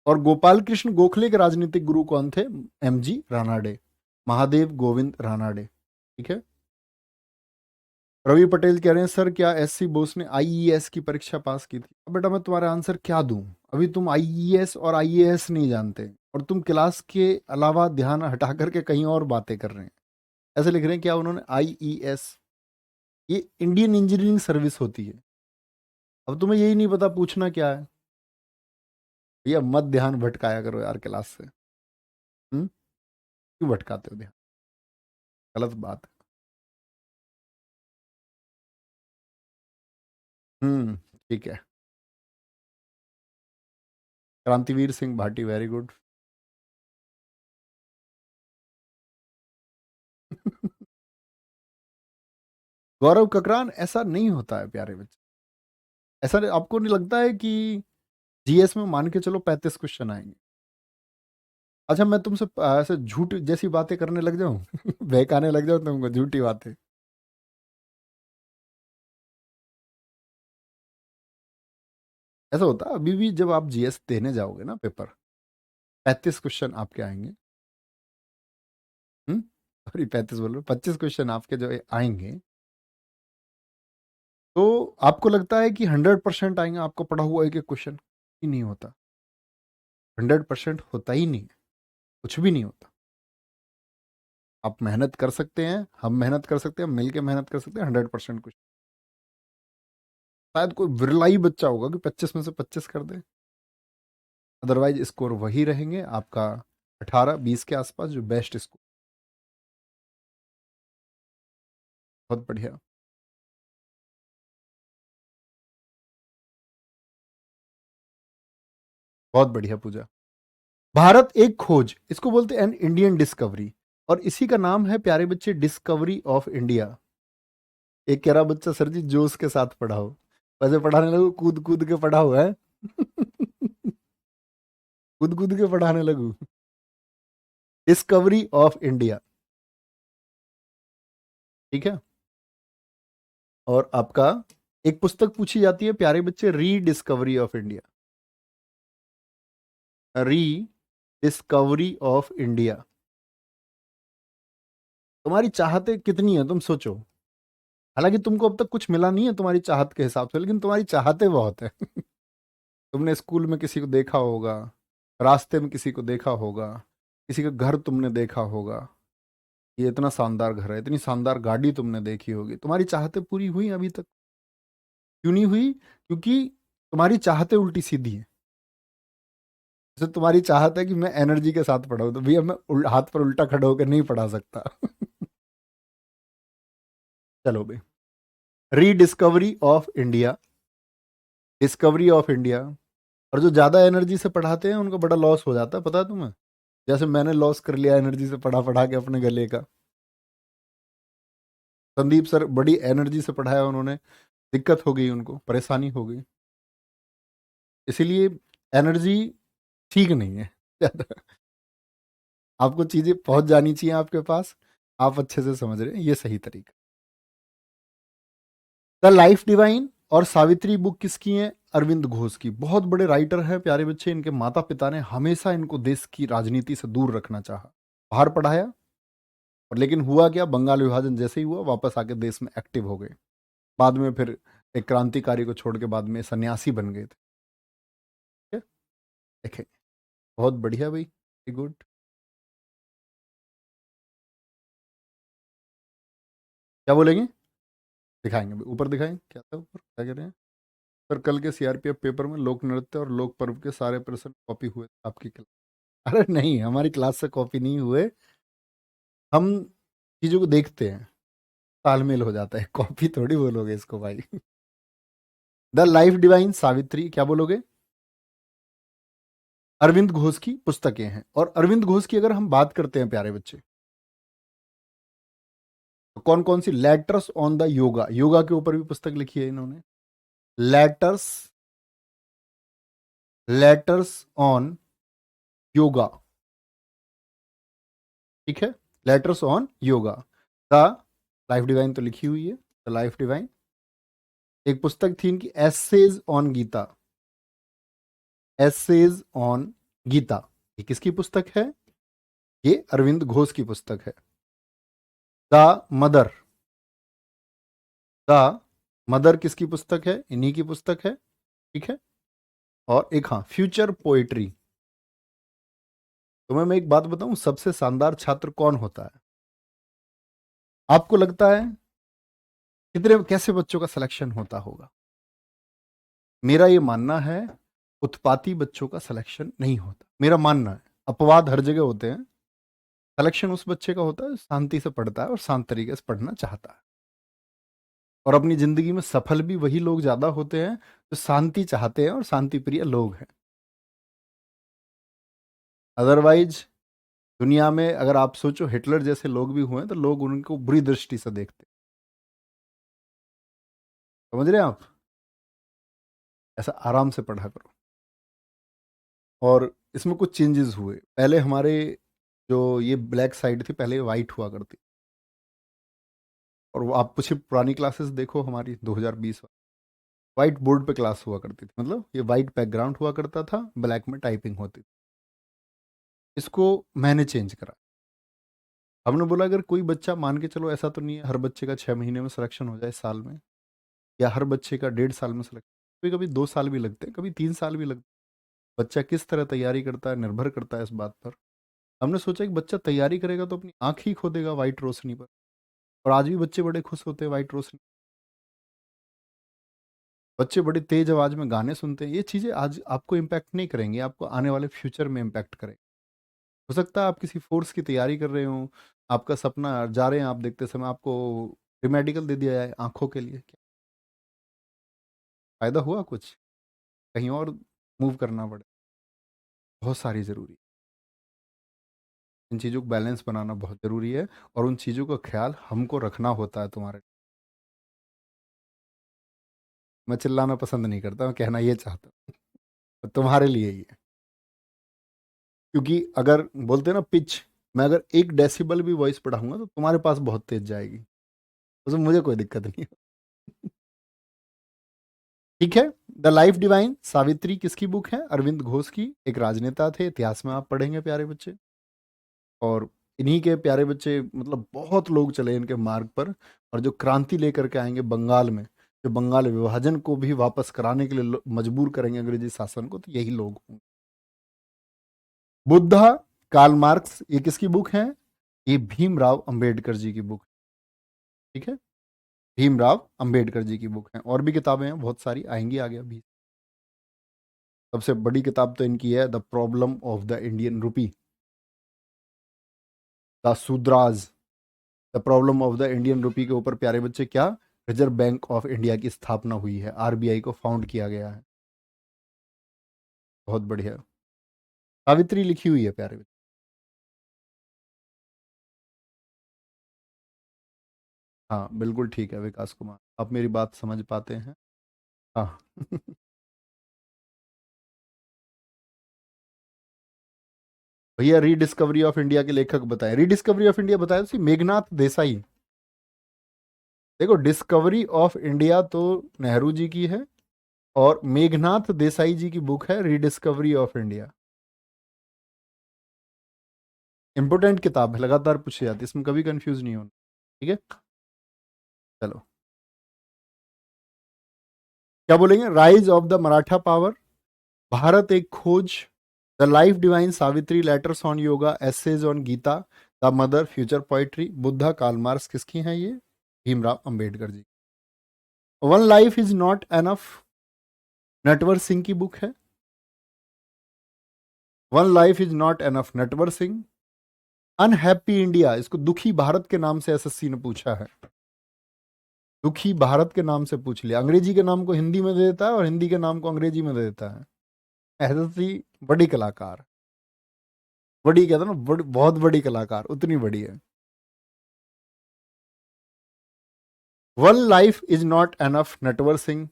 और गोपाल कृष्ण गोखले के राजनीतिक गुरु कौन थे? एमजी रानाडे, महादेव गोविंद रानाडे। ठीक है। रवि पटेल कह रहे हैं सर क्या एससी बोस ने आईईएस की परीक्षा पास की थी? अब बेटा मैं तुम्हारा आंसर क्या दूं? अभी तुम आईईएस और आईएएस नहीं जानते, और तुम क्लास के अलावा ध्यान हटा करके कहीं और बातें कर रहे हैं। ऐसे लिख रहे हैं क्या उन्होंने? आईईएस, ये इंडियन इंजीनियरिंग सर्विस होती है। अब तुम्हें यही नहीं पता पूछना क्या है? भैया मत ध्यान भटकाया करो यार क्लास से। क्यों भटकाते हो ध्यान? गलत बात है। ठीक है। क्रांतिवीर सिंह भाटी, वेरी गुड। गौरव ककरान, ऐसा नहीं होता है प्यारे बच्चे। ऐसा आपको नहीं लगता है कि जीएस में मान के चलो 35 क्वेश्चन आएंगे? अच्छा मैं तुमसे ऐसे झूठ जैसी बातें करने लग जाऊं बहकाने लग जाऊं तुमको, झूठी बातें। ऐसा होता है अभी भी, जब आप जीएस देने जाओगे ना पेपर, 35 क्वेश्चन आपके आएंगे। सॉरी 35 बोल रहे हो, 25 क्वेश्चन आपके जो आएंगे, तो आपको लगता है कि 100% आएंगे आपको पढ़ा हुआ एक एक क्वेश्चन? ही नहीं होता। 100% होता ही नहीं है, कुछ भी नहीं होता। आप मेहनत कर सकते हैं, हम मेहनत कर सकते हैं, मिल के मेहनत कर सकते हैं, 100% कुछ। शायद कोई विरला ही बच्चा होगा कि 25 में से 25 कर दे। अदरवाइज स्कोर वही रहेंगे आपका, 18-20 के आसपास, जो बेस्ट स्कोर। बहुत बढ़िया। बहुत बढ़िया पूजा। भारत एक खोज, इसको बोलते हैं एन इंडियन डिस्कवरी, और इसी का नाम है प्यारे बच्चे डिस्कवरी ऑफ इंडिया। एक कह रहा बच्चा सर जी जोश के साथ पढ़ाओ। वैसे पढ़ाने लगू कूद कूद के पढ़ाओ है कूद कूद के पढ़ाने लगू। Discovery of India. ठीक है। और आपका एक पुस्तक पूछी जाती है प्यारे बच्चे, री डिस्कवरी ऑफ इंडिया। री डिस्कवरी ऑफ इंडिया। तुम्हारी चाहते कितनी है तुम सोचो। हालांकि तुमको अब तक कुछ मिला नहीं है तुम्हारी चाहत के हिसाब से, लेकिन तुम्हारी चाहते बहुत है तुमने स्कूल में किसी को देखा होगा, रास्ते में किसी को देखा होगा, किसी का घर तुमने देखा होगा, ये इतना शानदार घर है, इतनी शानदार गाड़ी तुमने देखी होगी। तुम्हारी चाहते पूरी हुई अभी तक? क्यों नहीं हुई? क्योंकि तुम्हारी चाहते उल्टी सीधी है। जैसे तुम्हारी चाहत है कि मैं एनर्जी के साथ पढ़ाऊं, तो भैया मैं हाथ पर उल्टा खड़ा होकर नहीं पढ़ा सकता चलो भाई, rediscovery of India, discovery of India. और जो ज्यादा एनर्जी से पढ़ाते हैं उनको बड़ा लॉस हो जाता है, पता है तुम्हें? जैसे मैंने लॉस कर लिया एनर्जी से पढ़ा पढ़ा के अपने गले का। संदीप सर बड़ी एनर्जी से पढ़ाया उन्होंने, दिक्कत हो गई, उनको परेशानी हो गई। इसीलिए एनर्जी ठीक नहीं है ज्यादा। आपको चीजें पहुंच जानी चाहिए आपके पास, आप अच्छे से समझ रहे हैं, ये सही तरीका। द लाइफ डिवाइन और सावित्री बुक किसकी है? अरविंद घोष की। बहुत बड़े राइटर हैं प्यारे बच्चे, इनके माता पिता ने हमेशा इनको देश की राजनीति से दूर रखना चाहा, बाहर पढ़ाया, और लेकिन हुआ क्या, बंगाल विभाजन जैसे ही हुआ वापस आके देश में एक्टिव हो गए। बाद में फिर एक क्रांतिकारी को छोड़ के बाद में सन्यासी बन गए थे। ठीक है? देखें, बहुत बढ़िया भाई, वेरी गुड। क्या बोलेंगे? दिखाएंगे भाई, ऊपर दिखाएं क्या था, ऊपर क्या कह रहे हैं? सर कल के सीआरपीएफ पेपर में लोक नृत्य और लोक पर्व के सारे प्रश्न कॉपी हुए थे आपकी क्लास? अरे नहीं, हमारी क्लास से कॉपी नहीं हुए। हम चीजों को देखते हैं, तालमेल हो जाता है कॉपी थोड़ी बोलोगे इसको भाई द लाइफ डिवाइन सावित्री, क्या बोलोगे? अरविंद घोष की पुस्तकें हैं। और अरविंद घोष की अगर हम बात करते हैं प्यारे बच्चे, तो कौन कौन सी? Letters on the yoga, yoga के ऊपर भी पुस्तक लिखी है इन्होंने। Letters, letters on yoga. ठीक है। Letters on yoga. The life divine तो लिखी हुई है, द लाइफ डिवाइन। एक पुस्तक थी इनकी, essays on Gita, essays on Gita. ये किसकी पुस्तक है? ये अरविंद घोष की पुस्तक है। द मदर, द मदर किसकी पुस्तक है? इन्हीं की पुस्तक है, ठीक है। और एक, हाँ, फ्यूचर पोएट्री। तुम्हें मैं एक बात बताऊं, सबसे शानदार छात्र कौन होता है आपको लगता है? कितने कैसे बच्चों का सिलेक्शन होता होगा? मेरा ये मानना है उत्पाती बच्चों का सिलेक्शन नहीं होता, मेरा मानना है। अपवाद हर जगह होते हैं, सिलेक्शन उस बच्चे का होता है शांति से पढ़ता है और शांत तरीके से पढ़ना चाहता है। और अपनी जिंदगी में सफल भी वही लोग ज्यादा होते हैं जो शांति चाहते हैं और शांति प्रिय लोग हैं। अदरवाइज दुनिया में अगर आप सोचो, हिटलर जैसे लोग भी हुए तो लोग उनको बुरी दृष्टि से देखते। समझ रहे हैं आप? ऐसा आराम से पढ़ा करो। और इसमें कुछ चेंजेस हुए। पहले हमारे जो ये ब्लैक साइड थी, पहले वाइट हुआ करती। और वो आप कुछ पुरानी क्लासेस देखो हमारी 2020 वाइट बोर्ड पे क्लास हुआ करती थी, मतलब ये वाइट बैकग्राउंड हुआ करता था, ब्लैक में टाइपिंग होती थी। इसको मैंने चेंज करा। हमने बोला अगर कोई बच्चा, मान के चलो ऐसा तो नहीं है हर बच्चे का 6 महीने में सिलेक्शन हो जाए साल में, या हर बच्चे का 1.5 साल में सिलेक्शन, कभी कभी 2 साल भी लगते हैं, कभी 3 साल भी लगते हैं। बच्चा किस तरह तैयारी करता है निर्भर करता है इस बात पर। हमने सोचा कि बच्चा तैयारी करेगा तो अपनी आंख ही खो देगा वाइट रोशनी पर। और आज भी बच्चे बड़े खुश होते हैं वाइट रोशनी। बच्चे बड़ी तेज आवाज में गाने सुनते हैं। ये चीजें आज आपको इम्पैक्ट नहीं करेंगी, आपको आने वाले फ्यूचर में इम्पैक्ट करेंगे। हो सकता है आप किसी फोर्स की तैयारी कर रहे हो, आपका सपना जा रहे हैं, आप देखते समय आपको मेडिकल दे दिया जाए आंखों के लिए, क्या फायदा हुआ? कुछ कहीं और मूव करना पड़े। बहुत सारी जरूरी, इन चीज़ों को बैलेंस बनाना बहुत ज़रूरी है। और उन चीज़ों का ख्याल हमको रखना होता है तुम्हारे। मैं चिल्लाना पसंद नहीं करता, मैं कहना ये चाहता हूँ तुम्हारे लिए ही है। क्योंकि अगर बोलते हैं ना पिच, मैं अगर 1 डेसिबल भी वॉइस बढ़ाऊंगा तो तुम्हारे पास बहुत तेज जाएगी, उसमें मुझे कोई दिक्कत नहीं है। ठीक है। द लाइफ डिवाइन सावित्री किसकी बुक है? अरविंद घोष की। एक राजनेता थे, इतिहास में आप पढ़ेंगे प्यारे बच्चे। और इन्हीं के प्यारे बच्चे, मतलब बहुत लोग चले इनके मार्ग पर। और जो क्रांति लेकर के आएंगे बंगाल में, जो बंगाल विभाजन को भी वापस कराने के लिए मजबूर करेंगे अंग्रेजी शासन को, तो यही लोग होंगे। बुद्धा, कार्ल मार्क्स, ये किसकी बुक है? ये भीमराव अंबेडकर जी की बुक। ठीक है, भीमराव अंबेडकर जी की बुक है। और भी किताबें हैं बहुत सारी, आएंगी आगे अभी। सबसे बड़ी किताब तो इनकी है the problem of the Indian rupee, the Shudras. The problem of the Indian rupee के ऊपर प्यारे बच्चे क्या, रिजर्व बैंक ऑफ इंडिया की स्थापना हुई है, आरबीआई को फाउंड किया गया है। बहुत बढ़िया। सावित्री लिखी हुई है प्यारे बच्चे। हाँ बिल्कुल ठीक है विकास कुमार, आप मेरी बात समझ पाते हैं। हाँ भैया रीडिस्कवरी ऑफ इंडिया के लेखक बताएं। रीडिस्कवरी ऑफ इंडिया बताया तो मेघनाथ देसाई। देखो, डिस्कवरी ऑफ इंडिया तो नेहरू जी की है, और मेघनाथ देसाई जी की बुक है रीडिस्कवरी ऑफ इंडिया। इंपोर्टेंट किताब है, लगातार पूछी जाती है, इसमें कभी कंफ्यूज नहीं होना। ठीक है, चलो क्या बोलेंगे? Rise of the Maratha power, Bharat Ek Khoj, the life divine Savitri, letters on yoga, essays on Gita, the mother, future poetry, Buddha, Karl Marx किसकी हैं ये? Bhimrao Ambedkar ji. One life is not enough, Natwar Singh की बुक है। One life is not enough, Natwar Singh. Unhappy India, इसको दुखी भारत के नाम से एसएससी ने पूछा है। दुखी भारत के नाम से पूछ लिया, अंग्रेजी के नाम को हिंदी में दे देता है और हिंदी के नाम को अंग्रेजी में दे देता है। एसएससी बड़ी कलाकार, बड़ी कहता ना, बहुत बड़ी कलाकार, उतनी बड़ी है। One life is not enough, Natwar Singh.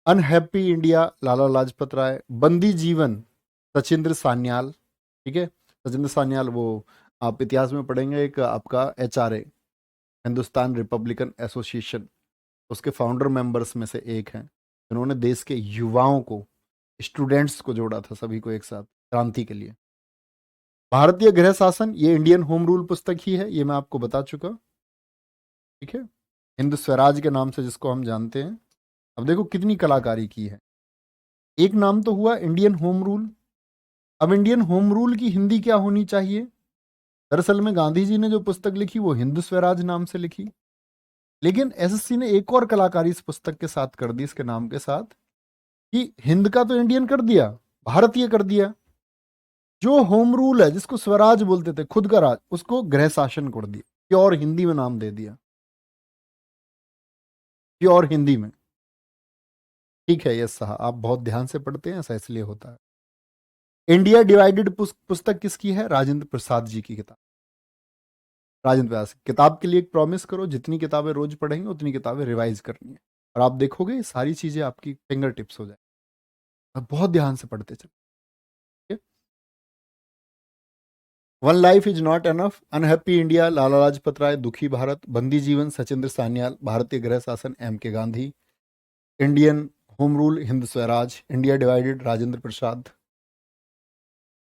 Unhappy India, Lala Lajpat Rai. Bandi Jivan, Sachindra Sanyal. ठीक है, सचिंद्र सान्याल वो आप इतिहास में पढ़ेंगे, एक आपका HRA, हिंदुस्तान रिपब्लिकन एसोसिएशन, उसके फाउंडर मेंबर्स में से एक हैं, जिन्होंने देश के युवाओं को, स्टूडेंट्स को जोड़ा था, सभी को एक साथ क्रांति के लिए। भारतीय गृह शासन, ये इंडियन होम रूल पुस्तक ही है, ये मैं आपको बता चुका। ठीक है, हिंद स्वराज के नाम से जिसको हम जानते हैं। अब देखो कितनी कलाकारी की है। एक नाम तो हुआ इंडियन होम रूल। अब इंडियन होम रूल की हिंदी क्या होनी चाहिए? दरअसल में गांधी जी ने जो पुस्तक लिखी वो हिंद स्वराज नाम से लिखी, लेकिन एसएससी ने एक और कलाकारी इस पुस्तक के साथ कर दी, इसके नाम के साथ, कि हिंद का तो इंडियन कर दिया, भारतीय कर दिया। जो होम रूल है, जिसको स्वराज बोलते थे, खुद का राज, उसको गृह शासन कर दिया, प्योर हिंदी में नाम दे दिया, प्योर हिंदी में। ठीक है यस साहब, आप बहुत ध्यान से पढ़ते हैं, ऐसा इसलिए होता है। इंडिया डिवाइडेड पुस्तक किसकी है? राजेंद्र प्रसाद जी की किताब। राजेंद्र प्रसाद किताब के लिए एक प्रॉमिस करो, जितनी किताबें रोज पढ़ेंगे उतनी किताबें रिवाइज करनी है, और आप देखोगे ये सारी चीजें आपकी फिंगर टिप्स हो जाए। आप बहुत ध्यान से पढ़ते चलो। One life is not enough, unhappy India Lala Lajpat Rai, दुखी भारत, बंदी जीवन सचिंद्र सान्याल, भारतीय गृह शासन MK Gandhi, Indian home rule Hind Swaraj, India divided Rajendra Prasad,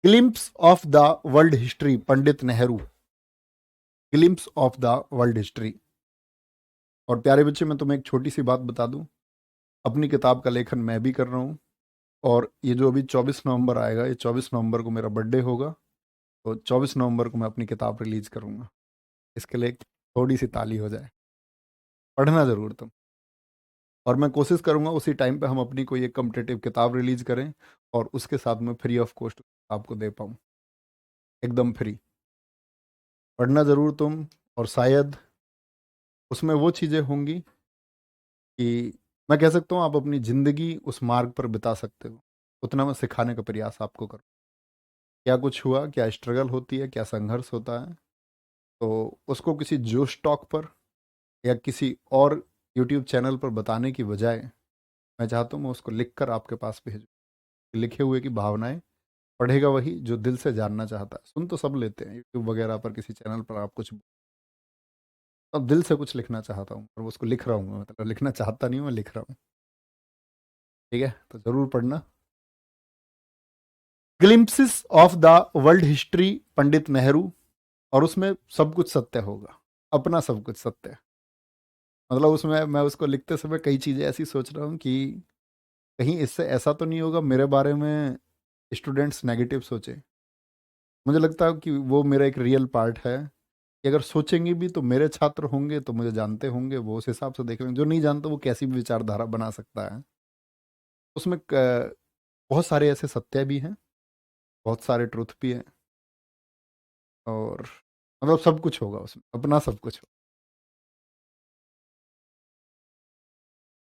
glimpse of the world history Pandit Nehru, glimpse of the world history. और प्यारे बच्चे, मैं तुम्हें एक छोटी सी बात बता दूं, अपनी किताब का लेखन मैं भी कर रहा हूं, और ये जो अभी 24 नवंबर आएगा, ये 24 नवंबर को मेरा बर्थडे होगा, तो 24 नवंबर को मैं अपनी किताब रिलीज करूंगा। इसके लिए थोड़ी सी ताली हो जाए, पढ़ना जरूर तुम। और मैं कोशिश करूंगा उसी टाइम पे हम अपनी कोई एक कॉम्पिटेटिव किताब रिलीज करें, और उसके साथ में फ्री ऑफ कॉस्ट आपको दे पाऊँ, एकदम फ्री। पढ़ना जरूर तुम, और शायद उसमें वो चीज़ें होंगी कि मैं कह सकता हूँ आप अपनी ज़िंदगी उस मार्ग पर बिता सकते हो, उतना मैं सिखाने का प्रयास आपको करूँ। क्या कुछ हुआ, क्या स्ट्रगल होती है, क्या संघर्ष होता है, तो उसको किसी जोश टॉक पर या किसी और यूट्यूब चैनल पर बताने की बजाय मैं चाहता हूँ मैं उसको लिख कर आपके पास भेजूँ। लिखे हुए की भावनाएं पढ़ेगा वही जो दिल से जानना चाहता है। सुन तो सब लेते हैं यूट्यूब वगैरह पर, किसी चैनल पर आप कुछ, अब दिल से कुछ लिखना चाहता हूँ और उसको लिख रहा हूँ, मतलब लिखना चाहता नहीं हूँ, मैं लिख रहा हूँ। ठीक है, तो जरूर पढ़ना। Glimpses of the world history Pandit Nehru, और उसमें सब कुछ सत्य होगा, अपना सब कुछ सत्य है। मतलब उसमें मैं उसको लिखते समय कई चीज़ें ऐसी सोच रहा हूँ कि कहीं इससे ऐसा तो नहीं होगा मेरे बारे में स्टूडेंट्स नेगेटिव सोचे। मुझे लगता है कि वो मेरा एक रियल पार्ट है, कि अगर सोचेंगे भी तो मेरे छात्र होंगे, तो मुझे जानते होंगे, वो उस हिसाब से देख लेंगे। जो नहीं जानता वो कैसी भी विचारधारा बना सकता है। उसमें बहुत सारे ऐसे सत्य भी हैं, बहुत सारे ट्रुथ भी हैं, और मतलब सब कुछ होगा उसमें, अपना सब कुछ होगा।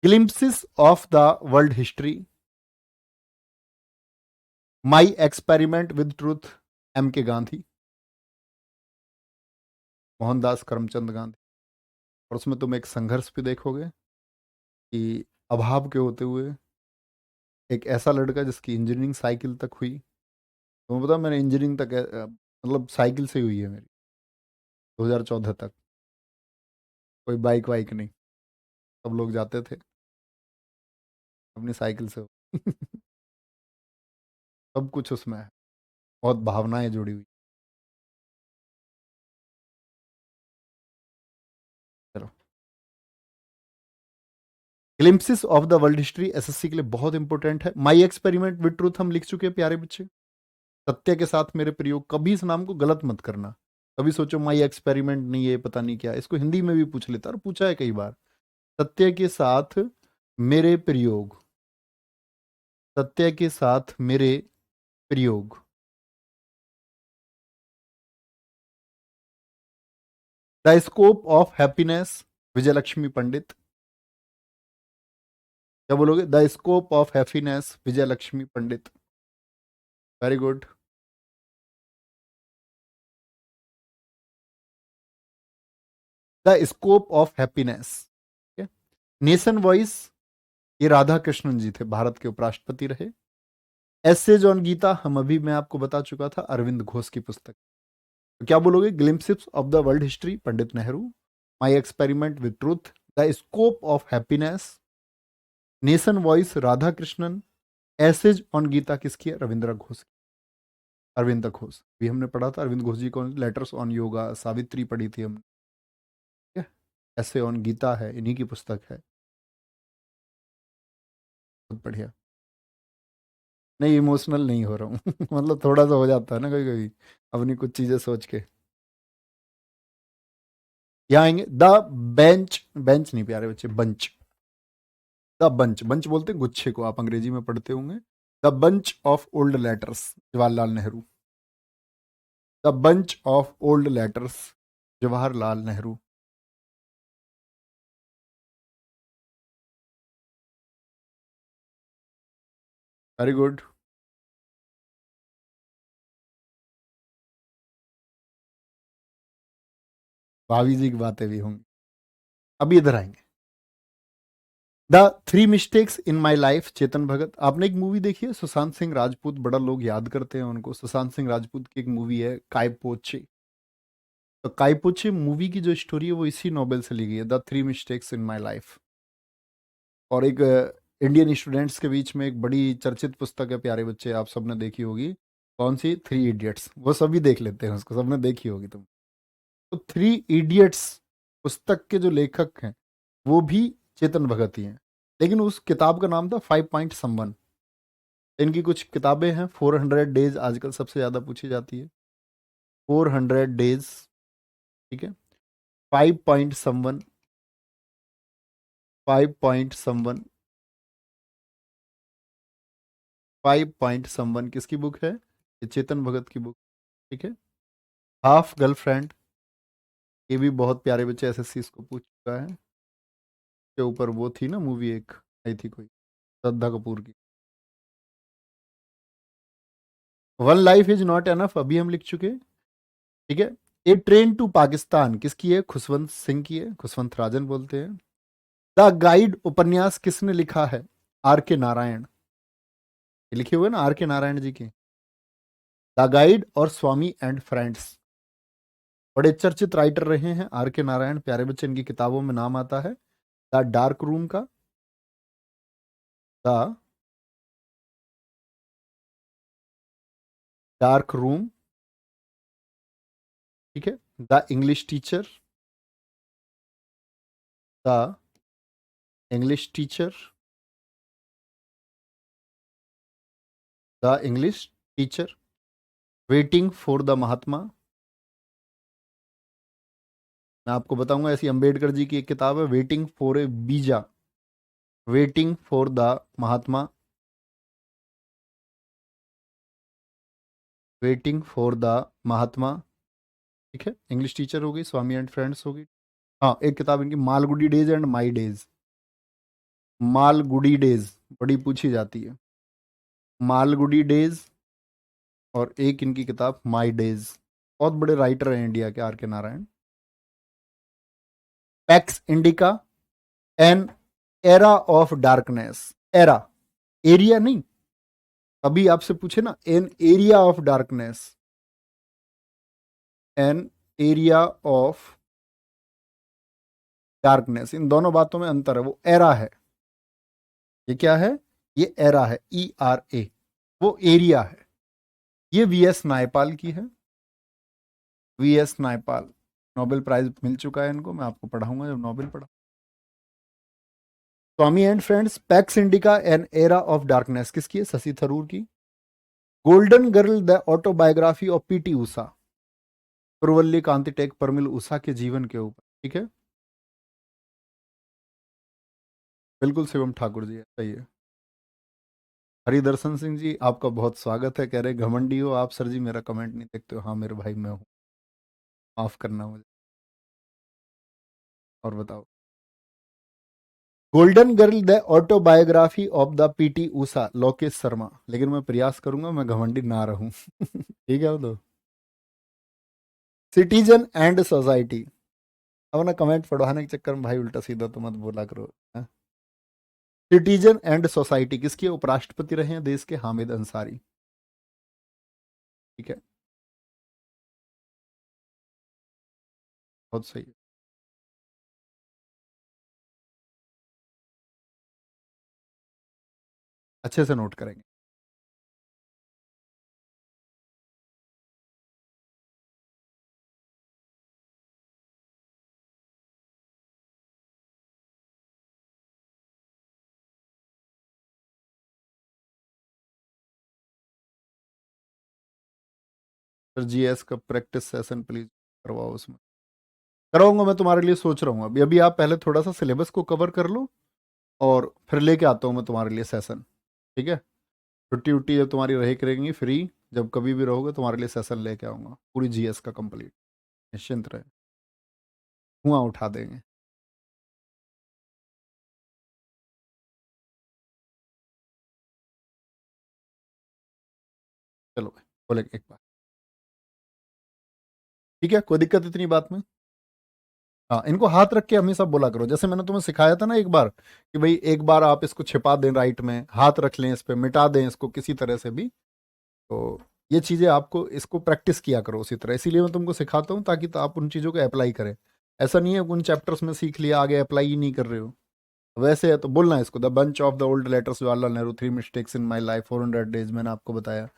Glimpses of the world history, my experiment with truth MK Gandhi, Mohandas Karamchand Gandhi. और उसमें तुम एक संघर्ष भी देखोगे कि अभाव के होते हुए एक ऐसा लड़का जिसकी इंजीनियरिंग साइकिल तक हुई। तुम्हें पता मैंने इंजीनियरिंग तक मतलब साइकिल से हुई है मेरी, 2014 तक। कोई बाइक वाइक नहीं, सब लोग जाते थे अपनी साइकिल से। सब कुछ उसमें है, बहुत भावनाएं जुड़ी हुई। चलो, glimpses of the world history SSC के लिए बहुत इंपॉर्टेंट है। माई एक्सपेरिमेंट विद ट्रूथ हम लिख चुके हैं प्यारे बच्चे। सत्य के साथ मेरे प्रयोग, कभी इस नाम को गलत मत करना। कभी सोचो माई एक्सपेरिमेंट नहीं है, पता नहीं क्या, इसको हिंदी में भी पूछ लेता, और पूछा है कई बार। सत्य के साथ मेरे प्रयोग, सत्य के साथ मेरे प्रयोग। द स्कोप ऑफ हैप्पीनेस विजय लक्ष्मी पंडित। क्या बोलोगे? The scope of happiness Vijay Lakshmi Pandit. Very good. The scope of happiness. Nation voice, ये राधा कृष्णन जी थे, भारत के उपराष्ट्रपति रहे। एसेज ऑन गीता, हम अभी मैं आपको बता चुका था, अरविंद घोष की पुस्तक। तो क्या बोलोगे? Glimpses of the world history Pandit Nehru, my experiment with truth, the scope of happiness, nation voice Radha Krishnan, essays on Gita किसकी है? रविंद्र घोष की। अरविंद घोष भी हमने पढ़ा था, अरविंद घोष जी को लेटर्स ऑन योगा, सावित्री पढ़ी थी हमने, ठीक है। ऐसे ऑन गीता है, इन्हीं की पुस्तक है, बहुत बढ़िया। नहीं, इमोशनल नहीं हो रहा हूँ मतलब थोड़ा सा हो जाता है ना कभी कभी अपनी कुछ चीजें सोच के। यहाँ आएंगे, द बेंच, बेंच नहीं प्यारे बच्चे, बंच, द बंच, बंच बोलते हैं गुच्छे को, आप अंग्रेजी में पढ़ते होंगे। The bunch of old letters, Jawaharlal Nehru, the bunch of old letters, Jawaharlal Nehru. Very good. भाभी जी की बातें भी होंगी। अभी इधर आएंगे, the three mistakes in my life, Chetan Bhagat. आपने एक मूवी देखी है सुशांत सिंह राजपूत, बड़ा लोग याद करते हैं उनको, सुशांत सिंह राजपूत की एक मूवी है काय पोचे। तो काय पोचे मूवी की जो स्टोरी है वो इसी नोवेल से ली गई है, the three mistakes in my life. और एक इंडियन स्टूडेंट्स के बीच में एक बड़ी चर्चित पुस्तक है प्यारे बच्चे, आप सबने देखी होगी, कौन सी? Three idiots. वो सभी देख लेते हैं उसको, सबने देखी होगी तुम। तो थ्री इडियट्स पुस्तक के जो लेखक हैं वो भी चेतन भगत ही हैं, लेकिन उस किताब का नाम था 5 पॉइंट समवन। इनकी कुछ किताबें हैं, 400 डेज आजकल सबसे ज़्यादा पूछी जाती है, 400 डेज, ठीक है। 5 point someone, 5 point someone, 5 point someone किसकी बुक है? ये चेतन भगत की बुक, ठीक है। हाफ गर्लफ्रेंड, ये भी बहुत प्यारे बच्चे एसएससी इसको पूछ चुका है, के ऊपर वो थी ना मूवी एक, आई थी कोई, श्रद्धा कपूर की। One life is not enough, अभी हम लिख चुके, ठीक है। ए ट्रेन टू पाकिस्तान किसकी है? खुशवंत सिंह की है, खुशवंत राजन बोलते हैं। द गाइड उपन्यास किसने लिखा है? आर के नारायण, ये लिखे हुए ना आर के नारायण जी के, द गाइड और स्वामी एंड फ्रेंड्स। बड़े चर्चित राइटर रहे हैं आर के नारायण, प्यारे बच्चे इनकी किताबों में नाम आता है द डार्क रूम का, द डार्क रूम, ठीक है। The English teacher, the English teacher, the English teacher, waiting for the Mahatma. मैं आपको बताऊंगा, ऐसी अंबेडकर जी की एक किताब है, waiting for a visa, waiting for the Mahatma, waiting for the Mahatma, ठीक है। इंग्लिश टीचर होगी, स्वामी एंड फ्रेंड्स होगी। हाँ, एक किताब इनकी Malgudi days and my days, Malgudi days बड़ी पूछी जाती है, मालगुडी डेज। और एक इनकी किताब माई डेज। बहुत बड़े राइटर हैं इंडिया के R K Narayan. Pax Indica, an era of darkness, era, area नहीं, अभी आपसे पूछे ना, an area of darkness, an area of darkness, इन दोनों बातों में अंतर है, वो एरा है, ये क्या है? ये एरा है, ERA, वो एरिया है। ये VS नायपाल की है, VS नायपाल, नोबेल प्राइज मिल चुका है इनको, मैं आपको पढ़ाऊंगा जब नोबेल पढ़ा। Tommy and friends, Pax Indica, an era of darkness किसकी है? शशि थरूर की। Golden girl, the autobiography of PT Usha, प्रवल्ली कांति टेक परमिल उषा के जीवन के ऊपर, ठीक है। बिल्कुल शिवम ठाकुर जी है, सही है। हरिदर्शन सिंह जी, आपका बहुत स्वागत है, कह रहे घमंडी हो आप सर जी, मेरा कमेंट नहीं देखते हो। हाँ मेरे भाई, मैं हूँ, माफ करना मुझे। और बताओ, golden girl, the autobiography of the PT Usha, Lokesh Sharma. लेकिन मैं प्रयास करूंगा मैं घमंडी ना रहूं ठीक है। तो सिटीजन एंड सोसाइटी, अब ना कमेंट पढ़वाने के चक्कर में भाई उल्टा सीधा तो मत बोला करो। सिटीजन एंड सोसाइटी किसके उपराष्ट्रपति रहे हैं देश के? हामिद अंसारी, ठीक है। बहुत सही है। अच्छे से नोट करेंगे। सर जीएस का प्रैक्टिस सेशन प्लीज करवाओ उसमें। कराऊंगा, मैं तुम्हारे लिए सोच रहा हूँ। अभी अभी आप पहले थोड़ा सा सिलेबस को कवर कर लो, और फिर लेके आता हूँ मैं तुम्हारे लिए सेशन। ठीक है? छुट्टी उट्टी जब तुम्हारी रही करेंगी फ्री, जब कभी भी रहोगे तुम्हारे लिए सेशन लेके आऊंगा पूरी जीएस का कंप्लीट। निश्चिंत रहे, धुआं उठा देंगे। चलो भाई, बोले एक बार। ठीक है, कोई दिक्कत इतनी बात में? हाँ, इनको हाथ रख के हमेशा बोला करो, जैसे मैंने तुम्हें सिखाया था ना एक बार, कि भाई एक बार आप इसको छिपा दें राइट में, हाथ रख लें इस पे, मिटा दें इसको किसी तरह से भी। तो ये चीजें आपको, इसको प्रैक्टिस किया करो उसी तरह, इसीलिए मैं तुमको सिखाता हूँ, ताकि तो आप उन चीजों को अप्लाई करें। ऐसा नहीं है कि उन चैप्टर्स में सीख लिया आगे अप्लाई ही नहीं कर रहे हो। वैसे है तो बोलना है इसको, the bunch of the old letters Jawaharlal Nehru, three mistakes in my life, 400 days मैंने आपको बताया,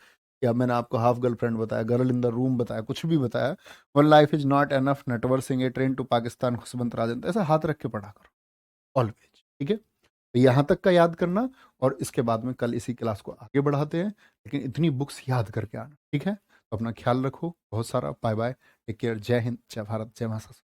या मैंने आपको हाफ गर्लफ्रेंड बताया, गर्ल इन द रूम बताया, कुछ भी बताया। One life is not enough, Natwar Singh, a train to Pakistan, Khushwant Rajan, तो ऐसा हाथ रख के पढ़ा करो ऑलवेज। ठीक है? तो यहाँ तक का याद करना, और इसके बाद में कल इसी क्लास को आगे बढ़ाते हैं, लेकिन इतनी बुक्स याद करके आना। ठीक है? तो अपना ख्याल रखो बहुत सारा। बाय बाय, टेक केयर, जय हिंद, जय भारत, जय माता।